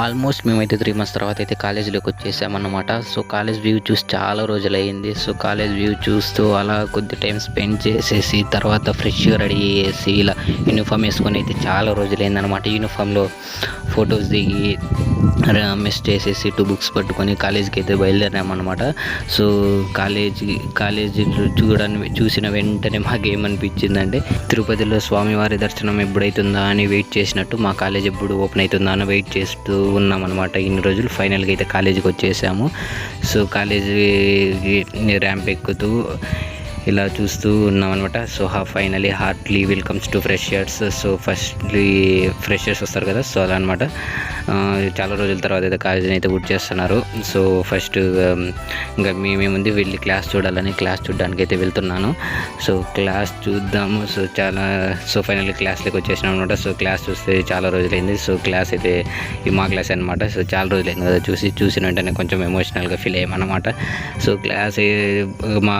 Almost మేమైతే 3 months తర్వాత అయితే కాలేజీలోకి వచ్చేసామన్నమాట. సో కాలేజ్ వ్యూ చూసి చాలా రోజులయ్యింది. సో కాలేజ్ వ్యూ చూస్తూ అలా కొద్ది టైం స్పెండ్ చేసేసి తర్వాత ఫ్రెష్గా రెడీ చేసి ఇలా యూనిఫామ్ వేసుకొని అయితే చాలా రోజులైందనమాట. యూనిఫామ్లో ఫొటోస్ దిగి మెస్ చేసేసి 2 బుక్స్ పట్టుకొని కాలేజీకి అయితే బయలుదేరామన్నమాట. సో కాలేజీ చూసిన వెంటనే మాకేమనిపించిందంటే తిరుపతిలో స్వామివారి దర్శనం ఎప్పుడైతుందా అని వెయిట్ చేసినట్టు మా కాలేజ్ ఎప్పుడు ఓపెన్ అవుతుందా అని వెయిట్ చేస్తూ ఉన్నామన్నమాట ఇన్ని రోజులు. ఫైనల్గా అయితే కాలేజీకి వచ్చేసాము. సో కాలేజీ ర్యాంప్ ఎక్కుతూ ఇలా చూస్తూ ఉన్నామన్నమాట. So finally heartly welcomes to freshers. So firstly freshers వస్తారు కదా, సో అలా అనమాట. చాలా రోజుల తర్వాత అయితే కాలేజీని అయితే బుక్ చేస్తున్నారు. సో ఫస్ట్ ఇంకా మేమేముంది వెళ్ళి క్లాస్ చూడడానికి అయితే వెళ్తున్నాను. సో క్లాస్ చూద్దాము. సో ఫైనల్లీ క్లాస్లోకి వచ్చేసినాం అనమాట. సో క్లాస్ చూస్తే చాలా రోజులైంది. సో క్లాస్ అయితే మా క్లాస్ అనమాట. సో చాలా రోజులైంది కదా చూసిన వెంటనే కొంచెం ఎమోషనల్గా ఫీల్ అయ్యామన్నమాట. సో మా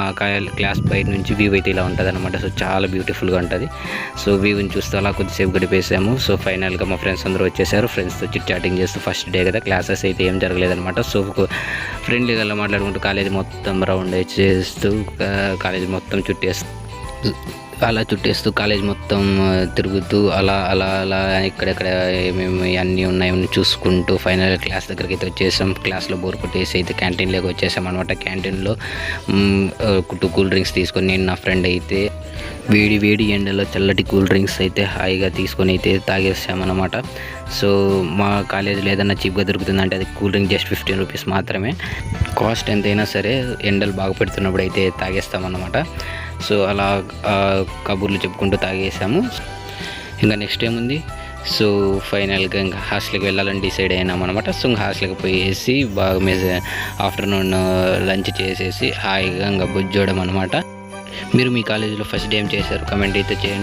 క్లాస్ బయట నుంచి వ్యూ అయితే ఇలా ఉంటుంది అనమాట. సో చాలా బ్యూటిఫుల్గా ఉంటుంది. సో వ్యూని చూస్తూ అలా కొద్దిసేపు గడిపేసాము. సో ఫైనల్గా మా ఫ్రెండ్స్ అందరూ వచ్చేసారు. ఫ్రెండ్స్తో చాటింగ్ చేస్తూ ఫస్ట్ డే కదా, క్లాసెస్ అయితే ఏం జరగలేదన్నమాట. సో ఫ్రెండ్లీగా అలా మాట్లాడుకుంటూ కాలేజీ మొత్తం రౌండ్ చేస్తూ కాలేజీ మొత్తం చుట్టేస్తూ కాలేజ్ మొత్తం తిరుగుతూ అలా ఇక్కడెక్కడ ఏమేమి అన్నీ ఉన్నాయని చూసుకుంటూ ఫైనల్ క్లాస్ దగ్గరికి అయితే వచ్చేసాం. క్లాస్లో బోర్ కొట్టేసి అయితే క్యాంటీన్లోకి వచ్చేసాం అనమాట. క్యాంటీన్లో 2 కూల్ డ్రింక్స్ తీసుకొని నేను నా ఫ్రెండ్ అయితే వేడి ఎండలో చల్లటి కూల్ డ్రింక్స్ అయితే హాయిగా తీసుకొని అయితే తాగేసామన్నమాట. సో మా కాలేజీలో ఏదైనా చీప్గా దొరుకుతుందంటే అది కూల్ డ్రింక్ జస్ట్ 15 రూపీస్ మాత్రమే. కాస్ట్ ఎంతైనా సరే ఎండలు బాగా పెడుతున్నప్పుడు అయితే తాగేస్తామన్నమాట. సో అలా కబుర్లు చెప్పుకుంటూ తాగేసాము. ఇంకా నెక్స్ట్ ఏముంది, సో ఫైనల్గా ఇంకా హాస్టల్కి వెళ్ళాలని డిసైడ్ అయినామన్నమాట. సో ఇంకా హాస్టల్కి పోయేసి బాగా ఆఫ్టర్నూన్ లంచ్ చేసేసి హాయిగా ఇంకా బుజ్జోడం అనమాట. మీరు మీ కాలేజీలో ఫస్ట్ డే ఏం చేశారు కమెంట్ అయితే చేయండి.